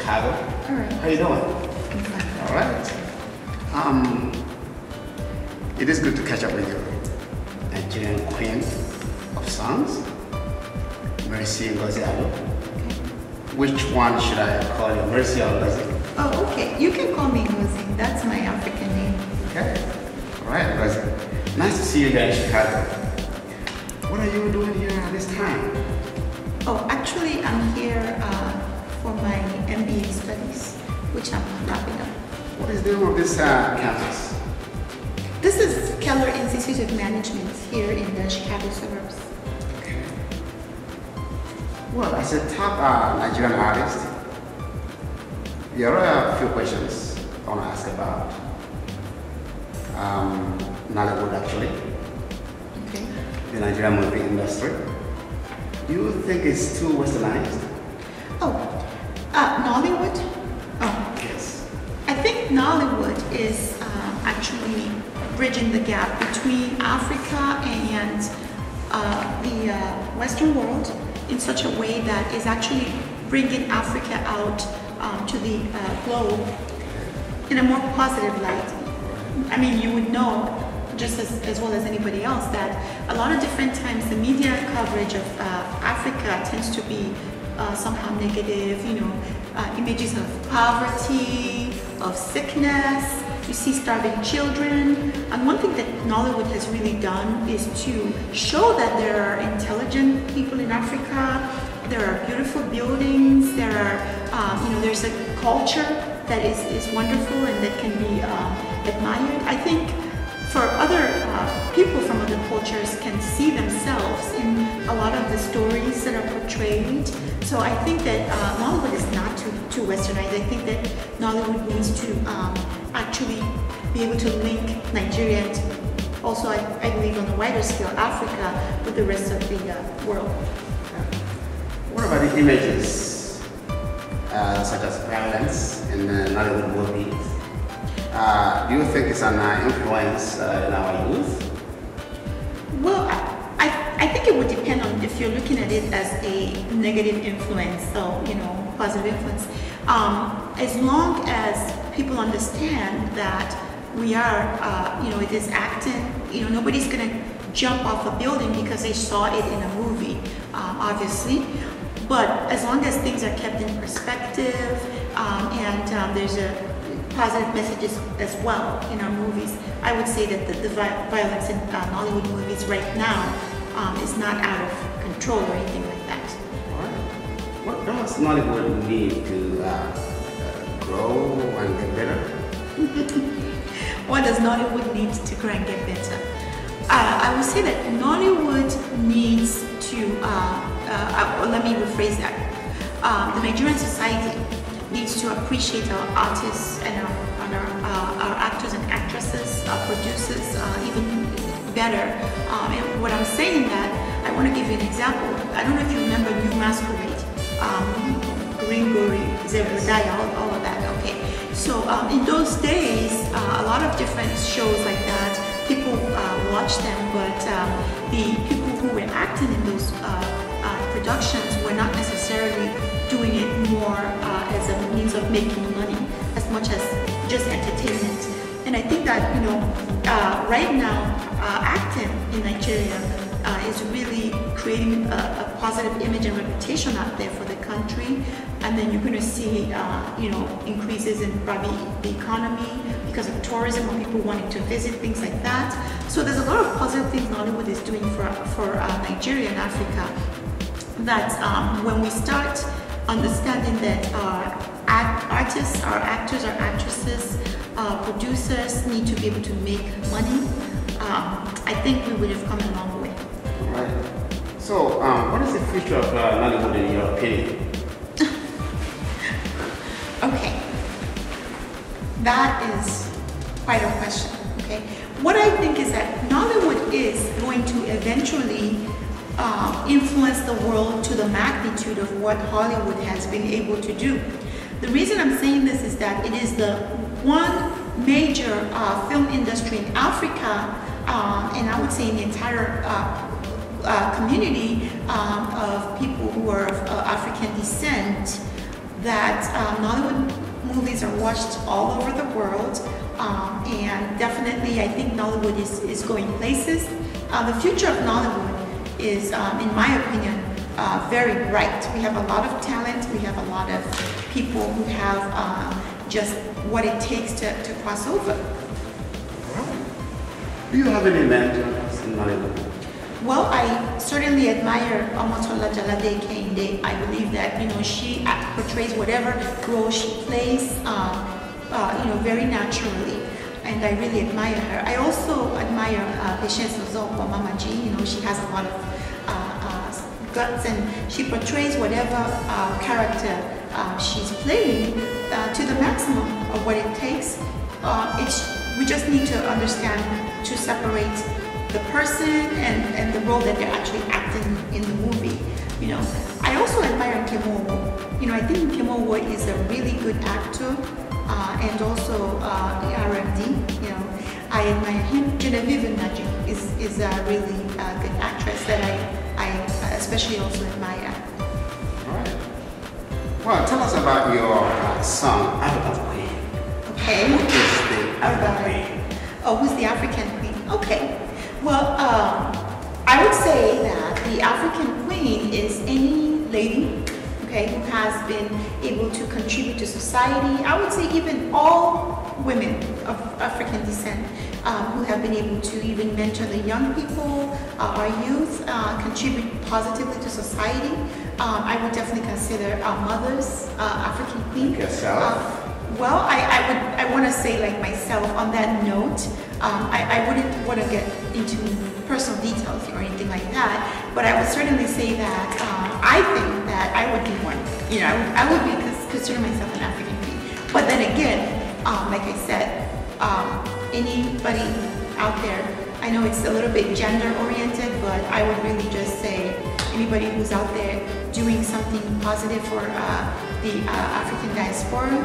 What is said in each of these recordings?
Chicago. All right. How you doing? I'm fine. All right. It is good to catch up with you. Nigerian queen of songs, Mercy Ngozi. Which one should I call you, Mercy or Ngozi? Oh, okay. You can call me Ngozi. That's my African name. Okay. All right, Ngozi. Nice to see you here in Chicago. What are you doing here at this time? Oh, actually, I'm here for my MBA studies, which I'm wrapping up. What is the name of this campus? This is Keller Institute of Management here in the Chicago suburbs. Okay. Well, as a top Nigerian artist, there are a few questions I want to ask about Nollywood, actually, Okay. the Nigerian movie industry. Do you think it's too westernized? Oh, Nollywood? Oh, Yes. I think Nollywood is actually bridging the gap between Africa and the Western world in such a way that is actually bringing Africa out to the globe in a more positive light. I mean, you would know just as well as anybody else that a lot of different times the media coverage of Africa tends to be somehow negative, you know, images of poverty, of sickness. You see starving children, and one thing that Nollywood has really done is to show that there are intelligent people in Africa, there are beautiful buildings, there are, you know, there's a culture that is wonderful and that can be admired. I think for other people from other cultures can see themselves in a lot of the stories that are portrayed. So I think that Nollywood is not too westernized. I think that Nollywood needs to actually be able to link Nigeria and also, I believe on a wider scale, Africa with the rest of the world. What about the images, such as violence in Nollywood movies? Do you think it's an influence in our youth? Well, I think it would depend on if you're looking at it as a negative influence or, you know, positive influence. As long as people understand that we are, you know, it is acting, you know, nobody's going to jump off a building because they saw it in a movie, obviously. But as long as things are kept in perspective and there's a positive messages as well in our movies, I would say that the violence in Hollywood movies right now is not out of control or anything like that. All right. What does Nollywood need to grow and get better? What does Nollywood need to grow and get better? I would say that Nollywood needs to, let me rephrase that. The Nigerian society needs to appreciate our artists and our actors and actresses, our producers even better. And what I'm saying that, I want to give you an example. I don't know if you remember New Masquerade, Green Gory, Zebediah, all of that, okay. So in those days, a lot of different shows like that, people watched them, but the people who were acting in those productions were not necessarily doing it more as a means of making money, as much as just entertainment. And I think that, you know, right now, acting in Nigeria is really creating a positive image and reputation out there for the country. And then you're going to see, you know, increases in probably the economy because of tourism or people wanting to visit, things like that. So there's a lot of positive things Nollywood is doing for Nigeria and Africa. That when we start understanding that our artists, our actors, our actresses, producers need to be able to make money, I think we would have come a long way. All right. So, what is the future of Nollywood in your opinion? Okay, that is quite a question. Okay, what I think is that Nollywood is going to eventually influence the world to the magnitude of what Hollywood has been able to do. The reason I'm saying this is that it is the one major film industry in Africa, and I would say in the entire community of people who are of African descent, that Nollywood movies are watched all over the world, and definitely I think Nollywood is going places. The future of Nollywood is, in my opinion, very bright. We have a lot of talent, we have a lot of people who have just what it takes to cross over. Do you have any mentors in Nollywood? Well, I certainly admire Omotola Jalade Kehinde. I believe that, you know, she portrays whatever role she plays, you know, very naturally, and I really admire her. I also admire Patience Ozokwo Mama G. You know, she has a lot of guts, and she portrays whatever character she's playing to the maximum of what it takes. We just need to understand to separate the person and the role that they're actually acting in the movie. You know, I also admire Nkemowo. You know, I think Nkemowo is a really good actor, and also the R&D. You know, I admire him. Genevieve Nnaji is a really good actress that I especially also admire. All right. Well, tell us about your song, African Queen. Okay. Who is the African Queen? Oh, who's the African Queen? Okay. Well, I would say that the African Queen is any lady, okay, who has been able to contribute to society. I would say even all women of African descent who have been able to even mentor the young people, our youth, contribute positively to society. I would definitely consider our mothers African Queen. Like yourself? Well, I want to say, like myself, on that note, I wouldn't want to get into personal details or anything like that, but I would certainly say that I think that I would be one. You know, I would be consider myself an African Queen. But then again, like I said, anybody out there, I know it's a little bit gender oriented, but I would really just say anybody who's out there doing something positive for the African diaspora.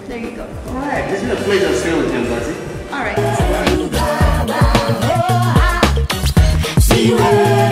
There you go. All right, it's been a pleasure staying with you, Ngozi. All right. See you.